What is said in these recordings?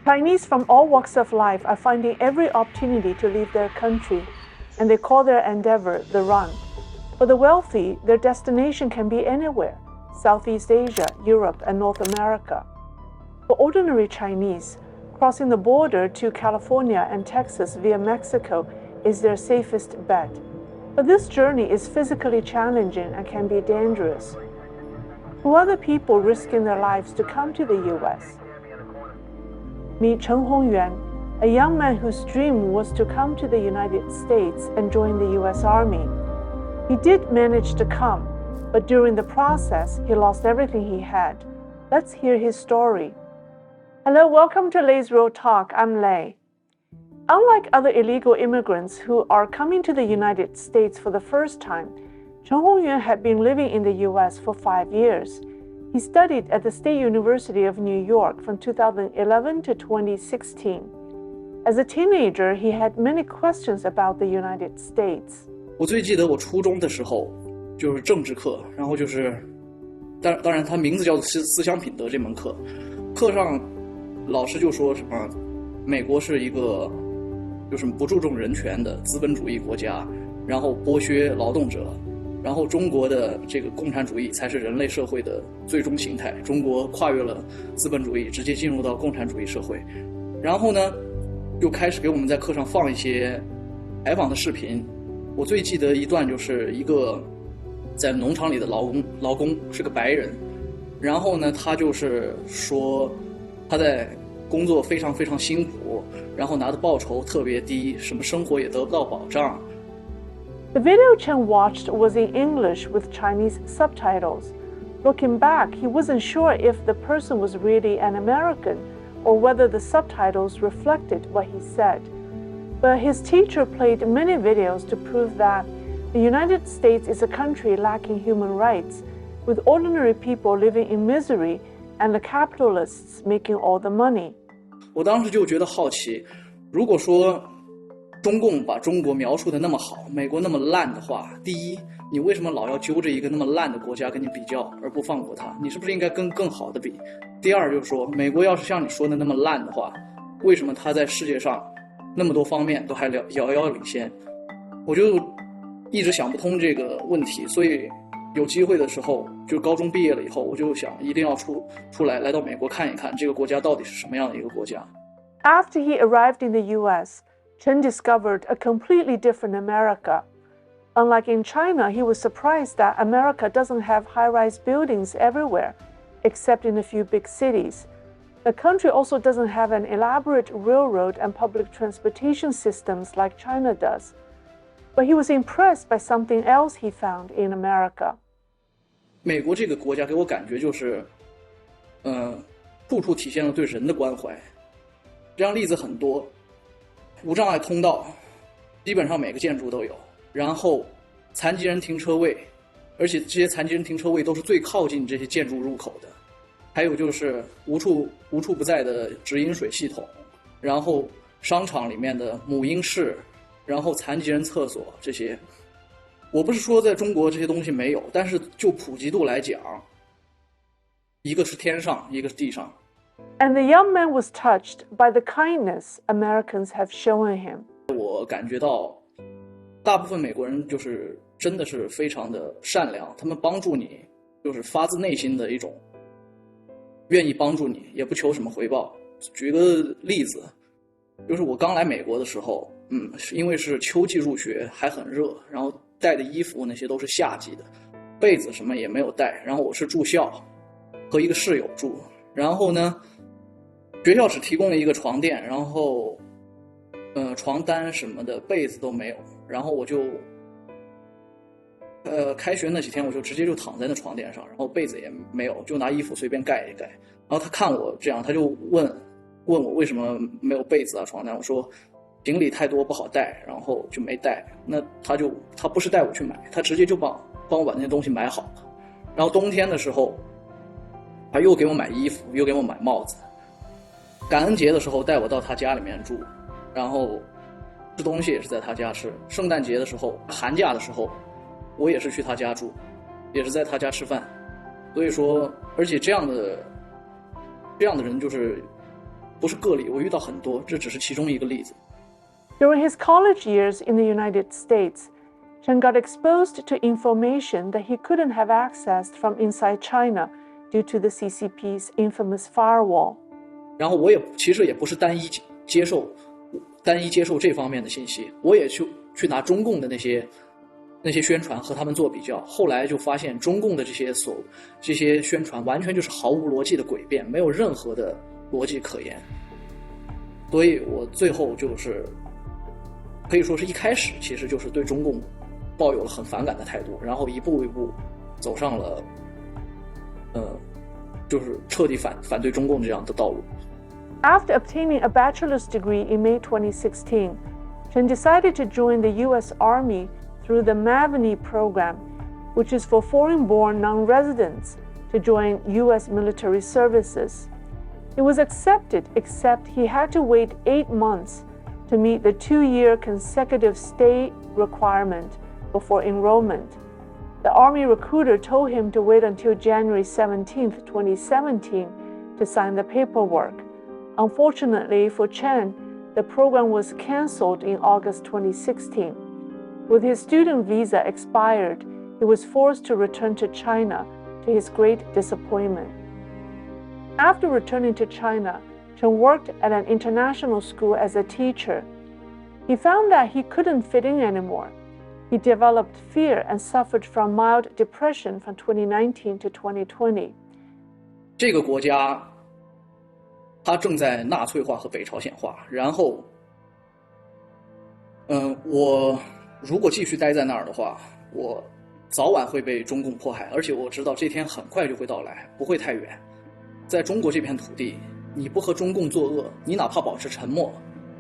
Chinese from all walks of life are finding every opportunity to leave their country, and they call their endeavor the run. For the wealthy, their destination can be anywhere: Southeast Asia, Europe, and North America. For ordinary Chinese, crossing the border to California and Texas via Mexico is their safest bet. But this journey is physically challenging and can be dangerous. Who are the people risking their lives to come to the U.S.? Meet Chen Hongyuan, a young man whose dream was to come to the United States and join the U.S. Army. He did manage to come, but during the process, he lost everything he had. Let's hear his story. Hello, welcome to Lei's Real Talk. I'm Lei. Unlike other illegal immigrants who are coming to the United States for the first time, Chen Hongyuan had been living in the U.S. for 5 years. He studied at the State University of New York from 2011 to 2016. As a teenager, he had many questions about the United States. 我最记得我初中的时候，就是政治课，然后当然它名字叫做思想品德这门课，课上老师就说什么，美国是一个就是不注重人权的资本主义国家，然后剥削劳动者。然后中国的这个共产主义才是人类社会的最终形态，中国跨越了资本主义，直接进入到共产主义社会。然后呢，又开始给我们在课上放一些采访的视频。我最记得一段就是一个在农场里的劳工是个白人，然后呢，他就是说他在工作非常非常辛苦，然后拿的报酬特别低，什么生活也得不到保障。The video Chen watched was in English with Chinese subtitles. Looking back, he wasn't sure if the person was really an American or whether the subtitles reflected what he said. But his teacher played many videos to prove that the United States is a country lacking human rights, with ordinary people living in misery and the capitalists making all the money. 我当时就觉得好奇，如果说中共把中国描述的那么好，美国那么烂的话，第一，你为什么老要揪着一个那么烂的国家跟你比较，而不放过它？你是不是应该跟更好的比？第二就是说，美国要是像你说的那么烂的话，为什么它在世界上那么多方面都还遥遥领先？我就一直想不通这个问题，所以有机会的时候，就高中毕业了以后，我就想一定要出来到美国看一看这个国家到底是什么样的一个国家。After he arrived in the U.S., Chen discovered a completely different America. Unlike in China, he was surprised that America doesn't have high-rise buildings everywhere, except in a few big cities. The country also doesn't have an elaborate railroad and public transportation systems like China does. But he was impressed by something else he found in America. 美国这个国家给我感觉就是，处处体现了对人的关怀。这样例子很多。无障碍通道基本上每个建筑都有，然后残疾人停车位，而且这些残疾人停车位都是最靠近这些建筑入口的。还有就是无处不在的直饮水系统，然后商场里面的母婴室，然后残疾人厕所，这些我不是说在中国这些东西没有，但是就普及度来讲，一个是天上，一个是地上。And the young man was touched by the kindness Americans have shown him. 我感觉到大部分美国人就是真的是非常的善良，他们帮助你就是发自内心的一种愿意帮助你，也不求什么回报。举个例子，就是我刚来美国的时候，因为是秋季入学，还很热，然后带的衣服那些都是夏季的，被子什么也没有带，然后我是住校，和一个室友住，然后呢，学校只提供了一个床垫，然后床单什么的被子都没有，然后我就开学那几天我就直接就躺在那床垫上，然后被子也没有，就拿衣服随便盖一盖。然后他看我这样，他就问我为什么没有被子啊床单，我说行李太多不好带，然后就没带。那他不是带我去买，他直接就帮我把那些东西买好了。然后冬天的时候他又给我买衣服，又给我买帽子。感恩节的时候带我到他家里面住，然后吃东西也是在他家吃。圣诞节的时候，寒假的时候，我也是去他家住，也是在他家吃饭。所以说，而且这样的人就是不是个例，我遇到很多，这只是其中一个例子。During his college years in the United States, Chen got exposed to information that he couldn't have accessed from inside China due to the CCP's infamous firewall. 然后我其实也不是单一接受这方面的信息，我也去拿中共的那些宣传和他们做比较，后来就发现中共的这些宣传完全就是毫无逻辑的诡辩，没有任何的逻辑可言。所以我最后就是可以说是一开始其实就是对中共抱有了很反感的态度，然后一步一步走上了就是彻底反对中共这样的道路。After obtaining a bachelor's degree in May 2016, Chen decided to join the U.S. Army through the Maveny program, which is for foreign-born non-residents to join U.S. military services. He was accepted, except he had to wait 8 months to meet the 2-year consecutive stay requirement before enrollment. The Army recruiter told him to wait until January 17, 2017 to sign the paperwork. Unfortunately for Chen, the program was cancelled in August 2016. With his student visa expired, he was forced to return to China, to his great disappointment. After returning to China, Chen worked at an international school as a teacher. He found that he couldn't fit in anymore. He developed fear and suffered from mild depression from 2019 to 2020. 这个国家它正在纳粹化和北朝鲜化，然后我如果继续待在那儿的话，我早晚会被中共迫害，而且我知道这天很快就会到来，不会太远。在中国这片土地，你不和中共作恶，你哪怕保持沉默，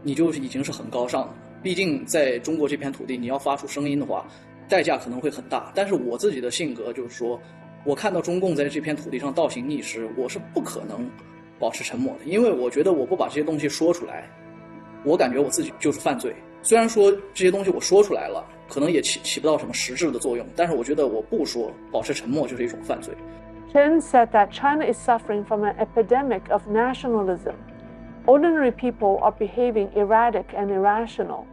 你就已经是很高尚的。毕竟在中国这片土地，你要发出声音的话，代价可能会很大。但是我自己的性格就是说，我看到中共在这片土地上倒行逆施，我是不可能保持沉默的，因为我觉得我不把这些东西说出来，我感觉我自己就是犯罪。虽然说这些东西我说出来了，可能也起不到什么实质的作用，但是我觉得我不说，保持沉默就是一种犯罪。Chen said that China is suffering from an epidemic of nationalism. Ordinary people are behaving erratic and irrational.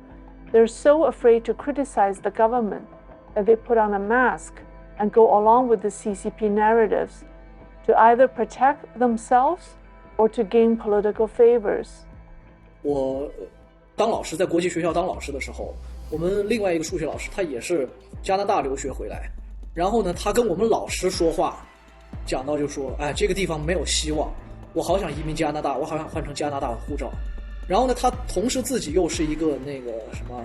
They're so afraid to criticize the government that they put on a mask and go along with the CCP narratives to either protect themselves or to gain political favors. 我当老师，在国际学校当老师的时候，我们另外一个数学老师，他也是加拿大留学回来，然后呢，他跟我们老师说话，讲到就说，哎，这个地方没有希望，我好想移民加拿大，我好想换成加拿大的护照。然后呢，他同时自己又是一个那个什么，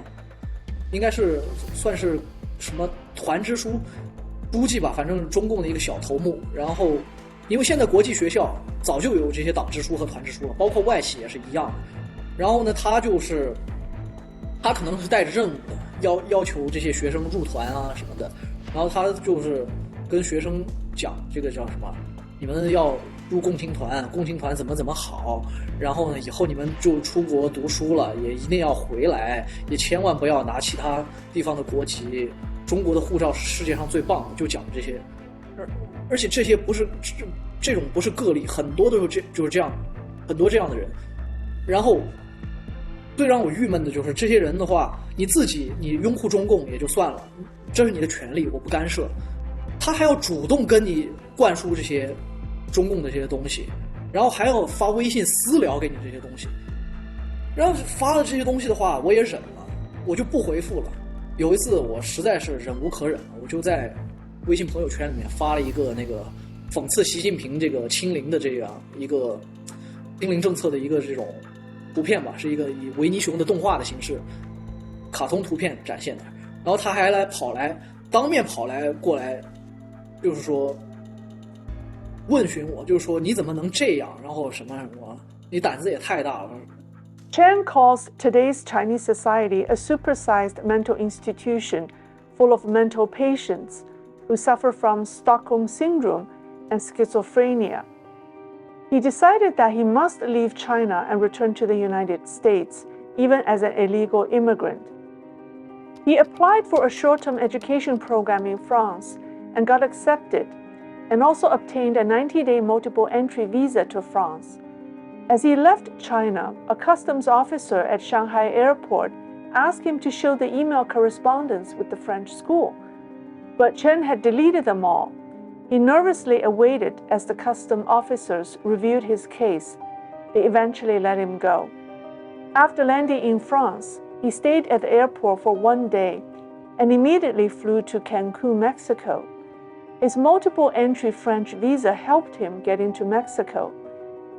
应该是算是什么团支书记吧，反正中共的一个小头目。然后，因为现在国际学校早就有这些党支书和团支书了，包括外企也是一样的。然后呢，他可能是带着任务的，要求这些学生入团啊什么的。然后他就是跟学生讲这个叫什么，你们要入共青团，共青团怎么好。然后呢，以后你们就出国读书了，也一定要回来，也千万不要拿其他地方的国籍。中国的护照是世界上最棒的，就讲这些。而且这些不是这种不是个例，很多都是就是这样，很多这样的人。然后最让我郁闷的就是这些人的话，你拥护中共也就算了，这是你的权利，我不干涉。他还要主动跟你灌输这些中共的这些东西，然后还要发微信私聊给你这些东西。然后发了这些东西的话，我也忍了，我就不回复了。有一次我实在是忍无可忍了，我就在微信朋友圈里面发了一个那个讽刺习近平这个清零的这样一个清零政策的一个这种图片吧，是一个以维尼熊的动画的形式卡通图片展现的。然后他还当面过来就是说问询我，就是说你怎么能这样，然后什么什么，你胆子也太大了。Chen calls today's Chinese society a supersized mental institution full of mental patients who suffer from Stockholm syndrome and schizophrenia. He decided that he must leave China and return to the United States, even as an illegal immigrant. He applied for a short-term education program in France and got accepted, and also obtained a 90-day multiple entry visa to France. As he left China, a customs officer at Shanghai airport asked him to show the email correspondence with the French school, but Chen had deleted them all. He nervously awaited as the customs officers reviewed his case. They eventually let him go. After landing in France, he stayed at the airport for 1 day and immediately flew to Cancun, Mexico. His multiple entry French visa helped him get into Mexico.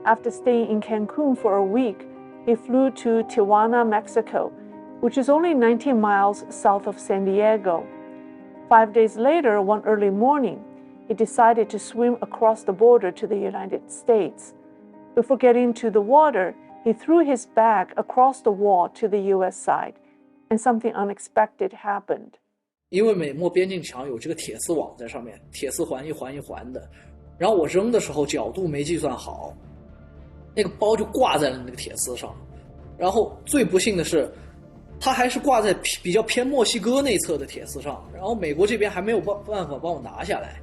After staying in Cancun for a week, he flew to Tijuana, Mexico, which is only 19 miles south of San Diego. 5 days later, one early morning, he decided to swim across the border to the United States. Before getting to the water, he threw his bag across the wall to the U.S. side, and something unexpected happened. 因为美墨边境墙有这个铁丝网在上面，铁丝环一环一环的，然后我扔的时候角度没计算好，那个包就挂在了那个铁丝上。然后最不幸的是，它还是挂在比较偏墨西哥内侧的铁丝上，然后美国这边还没有办法帮我拿下来。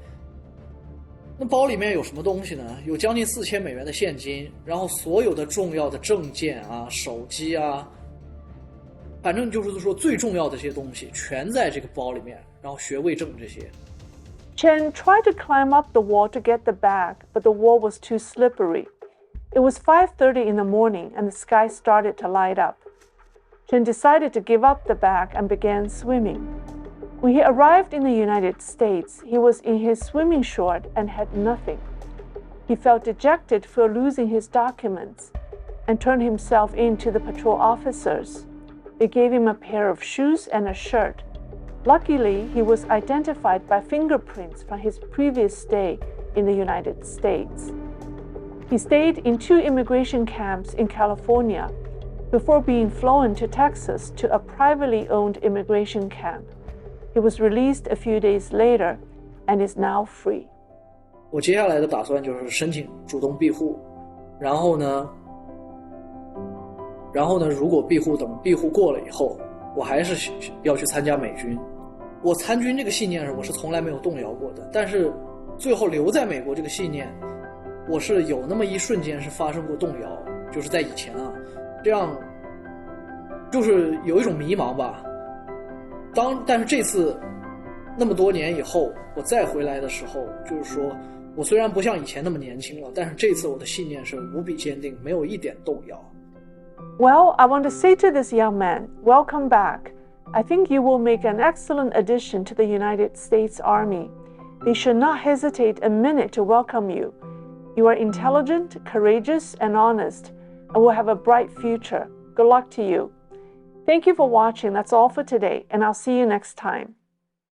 那包里面有什么东西呢？有将近4000美元的现金，然后所有的重要的证件啊、手机啊，反正就是说最重要的这些东西全在这个包里面，然后学位证这些。Chen tried to climb up the wall to get the bag, but the wall was too slippery. It was 5:30 in the morning and the sky started to light up. Chen decided to give up the bag and began swimming. When he arrived in the United States, he was in his swimming short and had nothing. He felt dejected for losing his documents and turned himself in to the patrol officers. They gave him a pair of shoes and a shirt. Luckily, he was identified by fingerprints from his previous stay in the United States. He stayed in 2 immigration camps in California before being flown to Texas to a privately owned immigration camp. He was released a few days later and is now free. 我接下来的打算就是申请主动庇护，然后呢，如果等庇护过了以后，我还是要去参加美军。我参军这个信念我是从来没有动摇过的，但是最后留在美国这个信念，我是有那么一瞬间是发生过动摇，就是在以前啊，这样就是有一种迷茫吧。但是这次那么多年以后，我再回来的时候，就是说我虽然不像以前那么年轻了，但是这次我的信念是无比坚定，没有一点动摇。Well, I want to say to this young man, welcome back. I think you will make an excellent addition to the United States Army. They should not hesitate a minute to welcome you. You are intelligent, courageous, and honest, and will have a bright future. Good luck to you. Thank you for watching. That's all for today, and I'll see you next time.